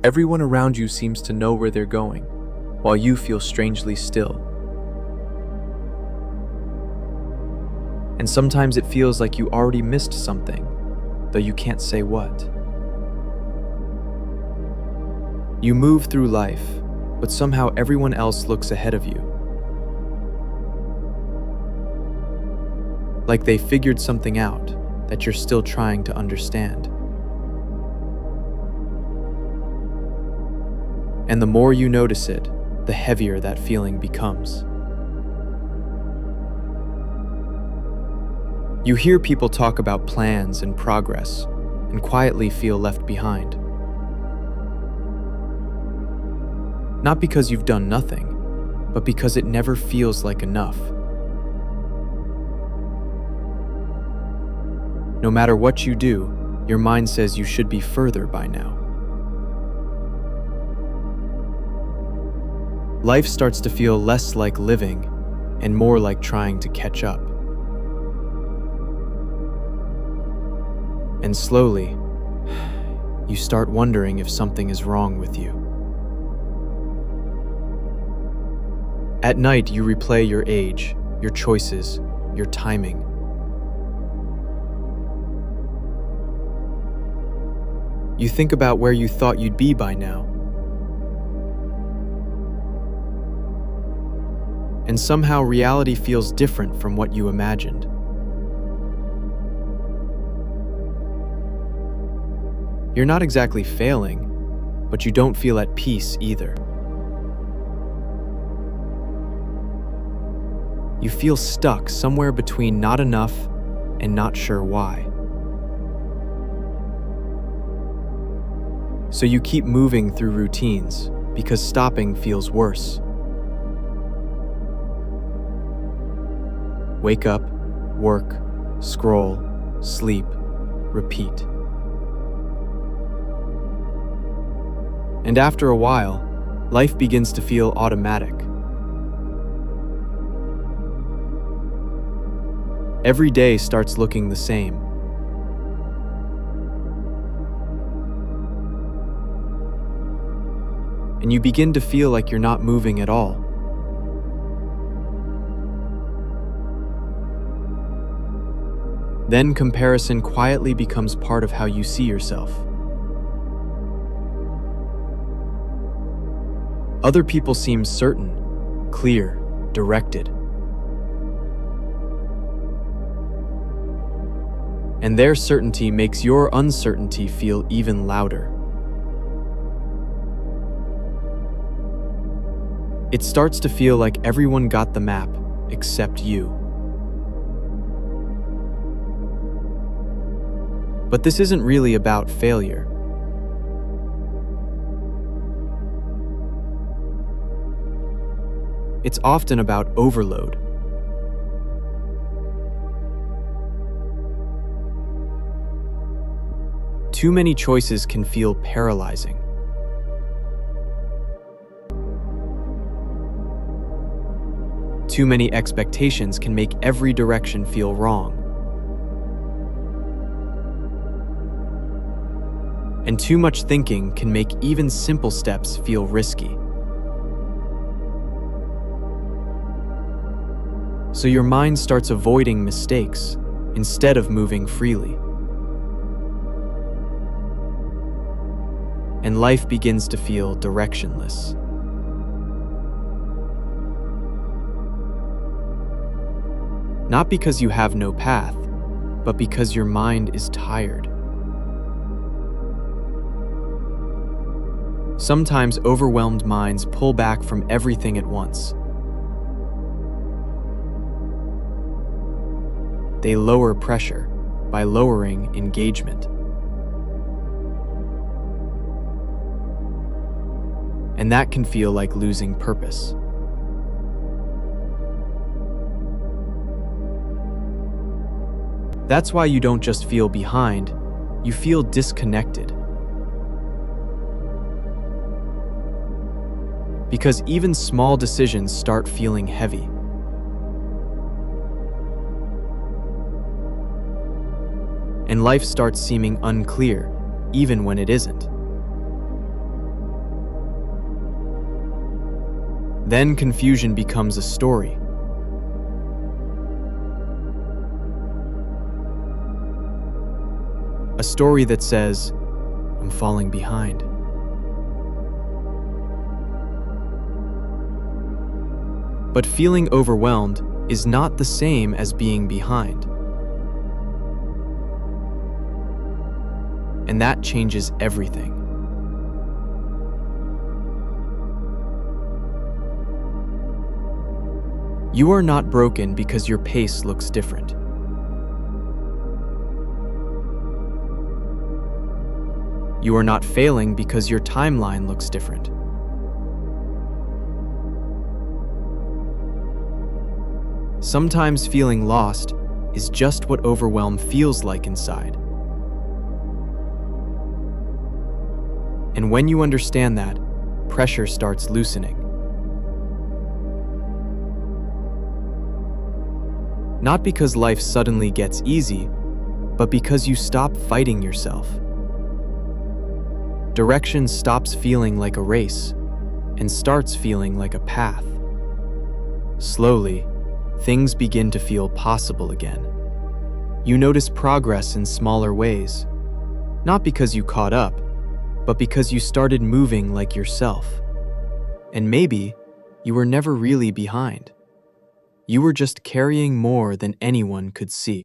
Everyone around you seems to know where they're going, while you feel strangely still. And sometimes it feels like you already missed something, though you can't say what. You move through life, but somehow everyone else looks ahead of you. Like they figured something out that you're still trying to understand. And the more you notice it, the heavier that feeling becomes. You hear people talk about plans and progress, and quietly feel left behind. Not because you've done nothing, but because it never feels like enough. No matter what you do, your mind says you should be further by now. Life starts to feel less like living and more like trying to catch up. And slowly, you start wondering if something is wrong with you. At night, you replay your age, your choices, your timing. You think about where you thought you'd be by now. And somehow reality feels different from what you imagined. You're not exactly failing, but you don't feel at peace either. You feel stuck somewhere between not enough and not sure why. So you keep moving through routines because stopping feels worse. Wake up, work, scroll, sleep, repeat. And after a while, life begins to feel automatic. Every day starts looking the same. And you begin to feel like you're not moving at all. Then comparison quietly becomes part of how you see yourself. Other people seem certain, clear, directed. And their certainty makes your uncertainty feel even louder. It starts to feel like everyone got the map except you. But this isn't really about failure. It's often about overload. Too many choices can feel paralyzing. Too many expectations can make every direction feel wrong. And too much thinking can make even simple steps feel risky. So your mind starts avoiding mistakes instead of moving freely. And life begins to feel directionless. Not because you have no path, but because your mind is tired. Sometimes overwhelmed minds pull back from everything at once. They lower pressure by lowering engagement. And that can feel like losing purpose. That's why you don't just feel behind, you feel disconnected. Because even small decisions start feeling heavy. And life starts seeming unclear, even when it isn't. Then confusion becomes a story. A story that says, I'm falling behind. But feeling overwhelmed is not the same as being behind. And that changes everything. You are not broken because your pace looks different. You are not failing because your timeline looks different. Sometimes feeling lost is just what overwhelm feels like inside. And when you understand that, pressure starts loosening. Not because life suddenly gets easy, but because you stop fighting yourself. Direction stops feeling like a race and starts feeling like a path. Slowly, things begin to feel possible again. You notice progress in smaller ways, not because you caught up, but because you started moving like yourself. And maybe you were never really behind. You were just carrying more than anyone could see.